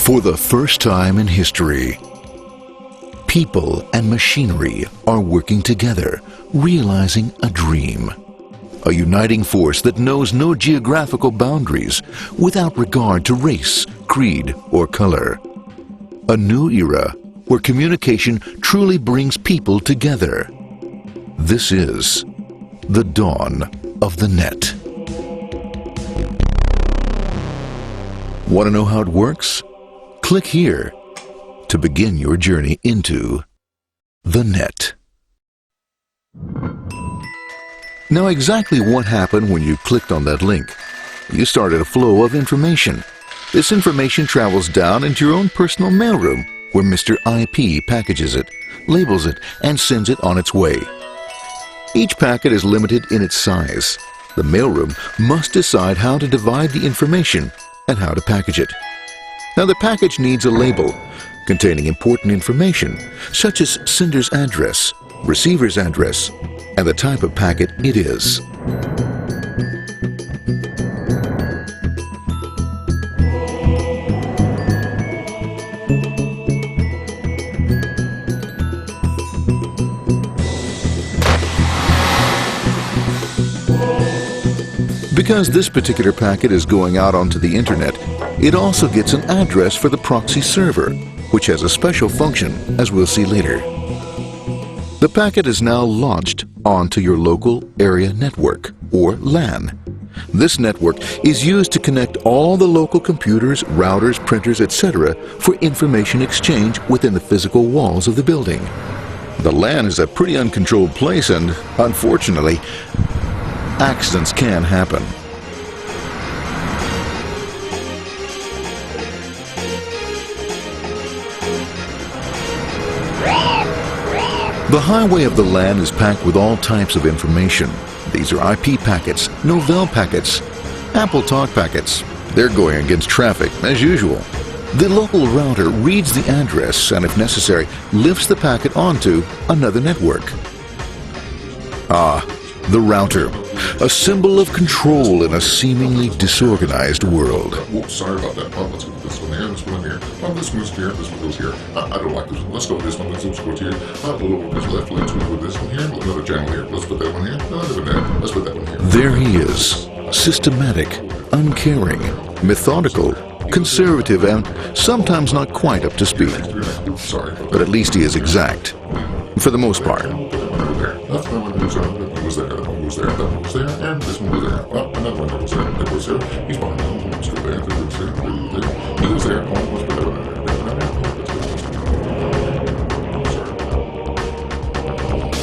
For the first time in history, people and machinery are working together, realizing a dream. A uniting force that knows no geographical boundaries without regard to race, creed, or color. A new era where communication truly brings people together. This is the dawn of the net. Want to know how it works? Click here to begin your journey into the net. Now, exactly what happened when you clicked on that link? You started a flow of information. This information travels down into your own personal mailroom, where Mr. IP packages it, labels it, and sends it on its way. Each packet is limited in its size. The mailroom must decide how to divide the information and how to package it. Now, the package needs a label containing important information, such as sender's address, receiver's address, and the type of packet it is. Because this particular packet is going out onto the internet, it also gets an address for the proxy server, which has a special function, as we'll see later. The packet is now launched onto your local area network, or LAN. This network is used to connect all the local computers, routers, printers, etc. for information exchange within the physical walls of the building. The LAN is a pretty uncontrolled place, and unfortunately, accidents can happen. The highway of the LAN is packed with all types of information. These are IP packets, Novell packets, Apple Talk packets. They're going against traffic, as usual. The local router reads the address and, if necessary, lifts the packet onto another network. The router, a symbol of control in a seemingly disorganized world. Whoops, sorry about that. Let's go with this one there, this one here. This one's here, this one goes here. I don't like this one. Let's go with this one. Let's go here. This left, let's go with this one here. Another channel here. Let's put that one here. Another one there. Let's put that one here. There he is, systematic, uncaring, methodical, conservative, and sometimes not quite up to speed. Sorry. But at least he is exact, for the most part. That one goes there, that one goes there, that one goes there, and this one goes there. Another one goes there, that goes there. He's behind that one, goes there, that goes there, he goes there, let's put that one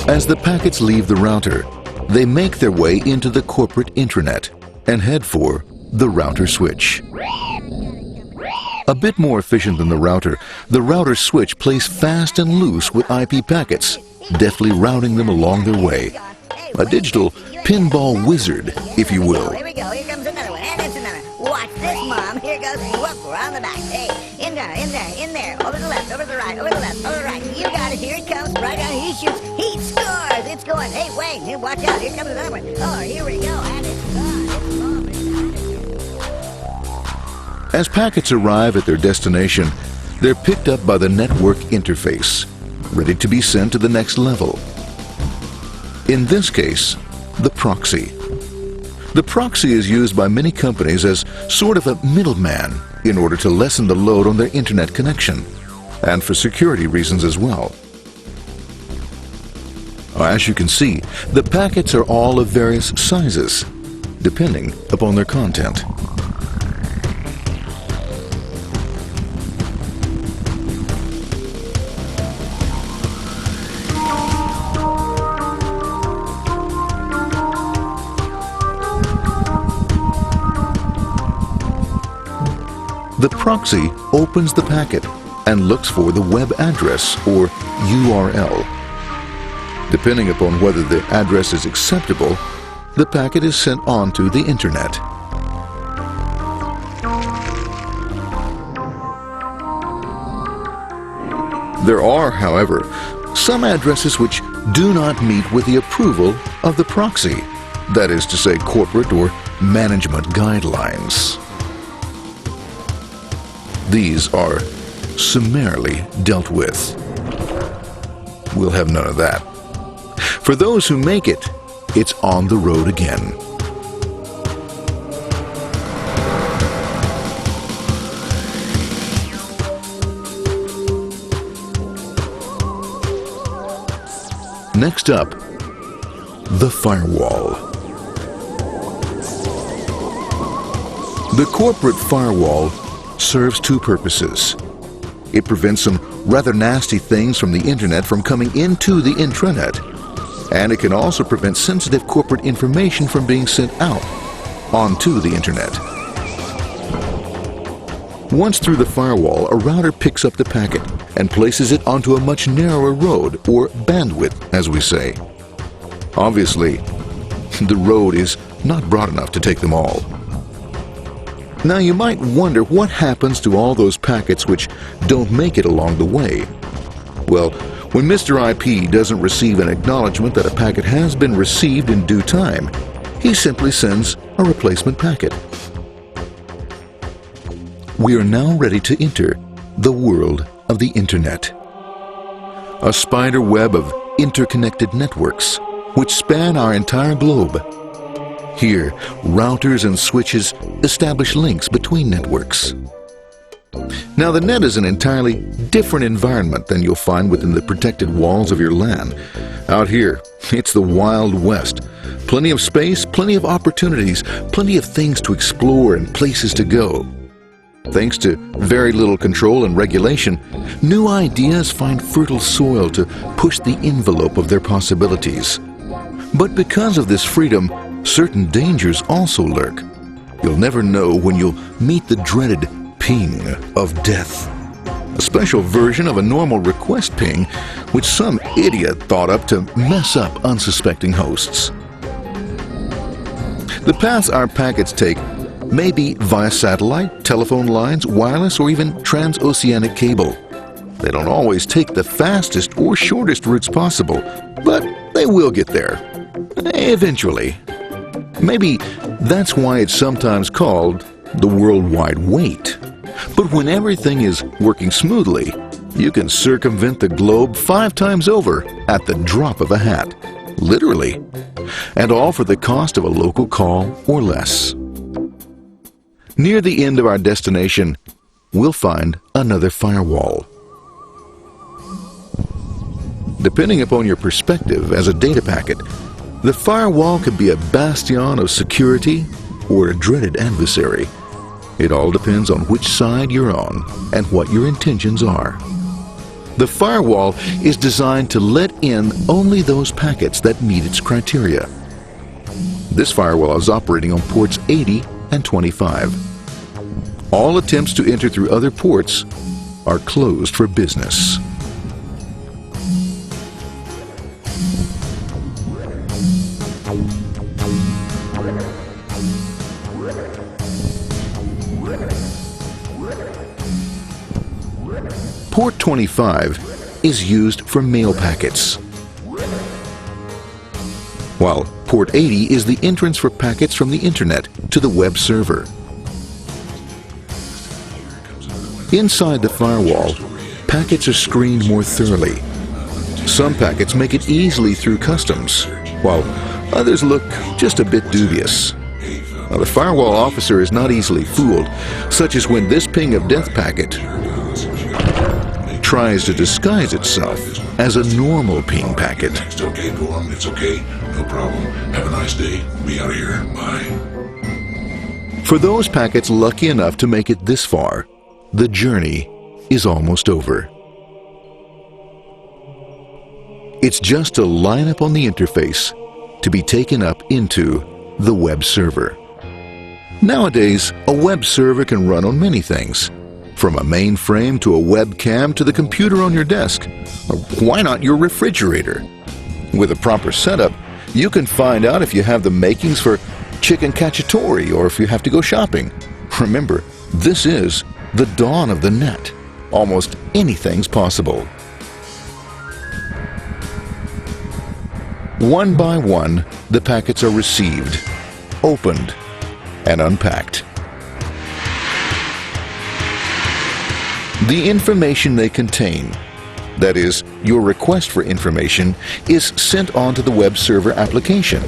there. As the packets leave the router, they make their way into the corporate intranet and head for the router switch. A bit more efficient than the router switch plays fast and loose with IP packets, deftly routing them along their way. A digital pinball wizard, if you will. Here we go, here comes another one, and it's another. Watch this, Mom. Here goes, whoop, we're on the back. Hey, in there, over the left, over the right, over the left, over the right. You got it, here it comes, right on, he shoots, he scores, it's going. Hey, wait, watch out, here comes another one. Oh, here we go, and it's gone, As packets arrive at their destination, they're picked up by the network interface, ready to be sent to the next level. In this case, the proxy. The proxy is used by many companies as sort of a middleman in order to lessen the load on their internet connection, and for security reasons as well. As you can see, the packets are all of various sizes, depending upon their content. The proxy opens the packet and looks for the web address, or URL. Depending upon whether the address is acceptable, the packet is sent onto the internet. There are, however, some addresses which do not meet with the approval of the proxy, that is to say, corporate or management guidelines. these are summarily dealt with. We'll have none of that. For those who make it, it's on the road again. Next up, the firewall. The corporate firewall serves two purposes. It prevents some rather nasty things from the internet from coming into the intranet, and it can also prevent sensitive corporate information from being sent out onto the internet. Once through the firewall, a router picks up the packet and places it onto a much narrower road, or bandwidth, as we say. Obviously, the road is not broad enough to take them all. Now you might wonder what happens to all those packets which don't make it along the way. Well, when Mr. IP doesn't receive an acknowledgement that a packet has been received in due time, he simply sends a replacement packet. We are now ready to enter the world of the Internet. A spider web of interconnected networks which span our entire globe. Here, routers and switches establish links between networks. Now, the net is an entirely different environment than you'll find within the protected walls of your LAN. Out here, it's the Wild West. Plenty of space, plenty of opportunities, plenty of things to explore and places to go. Thanks to very little control and regulation, new ideas find fertile soil to push the envelope of their possibilities. But because of this freedom, certain dangers also lurk. You'll never know when you'll meet the dreaded ping of death. A special version of a normal request ping, which some idiot thought up to mess up unsuspecting hosts. The paths our packets take may be via satellite, telephone lines, wireless, or even transoceanic cable. They don't always take the fastest or shortest routes possible, but they will get there. Eventually. Maybe that's why it's sometimes called the worldwide wait. But when everything is working smoothly, you can circumvent the globe 5 times over at the drop of a hat. Literally. And all for the cost of a local call or less. Near the end of our destination, we'll find another firewall. Depending upon your perspective as a data packet, the firewall could be a bastion of security or a dreaded adversary. It all depends on which side you're on and what your intentions are. The firewall is designed to let in only those packets that meet its criteria. This firewall is operating on ports 80 and 25. All attempts to enter through other ports are closed for business. Port 25 is used for mail packets, while Port 80 is the entrance for packets from the Internet to the web server. Inside the firewall, packets are screened more thoroughly. Some packets make it easily through customs, while others look just a bit dubious. Now, the firewall officer is not easily fooled, such as when this ping of death packet tries to disguise itself as a normal ping packet. It's okay, go on. It's okay. No problem. Have a nice day. Be out of here. Bye. For those packets lucky enough to make it this far, the journey is almost over. It's just a line up on the interface to be taken up into the web server. Nowadays, a web server can run on many things, from a mainframe to a webcam to the computer on your desk, or why not your refrigerator? With a proper setup, you can find out if you have the makings for chicken cacciatore or if you have to go shopping. Remember, this is the dawn of the net. Almost anything's possible. One by one, the packets are received, opened, and unpacked. The information they contain, that is, your request for information, is sent on to the web server application.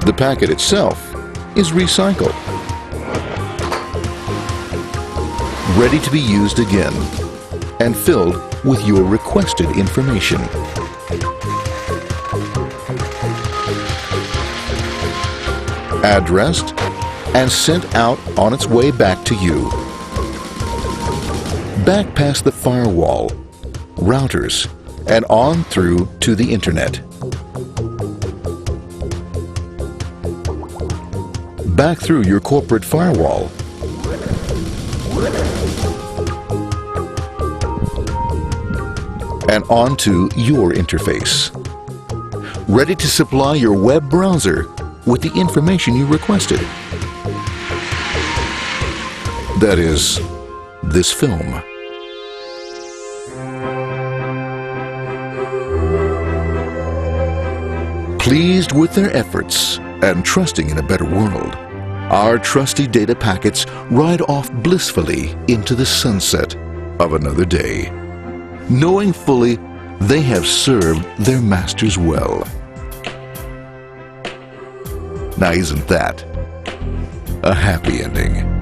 The packet itself is recycled, ready to be used again, and filled with your requested information. Addressed and sent out on its way back to you. Back past the firewall, routers, and on through to the internet. Back through your corporate firewall. And onto your interface. Ready to supply your web browser with the information you requested. That is, this film. Pleased with their efforts and trusting in a better world, our trusty data packets ride off blissfully into the sunset of another day, knowing fully they have served their masters well. Now, isn't that a happy ending?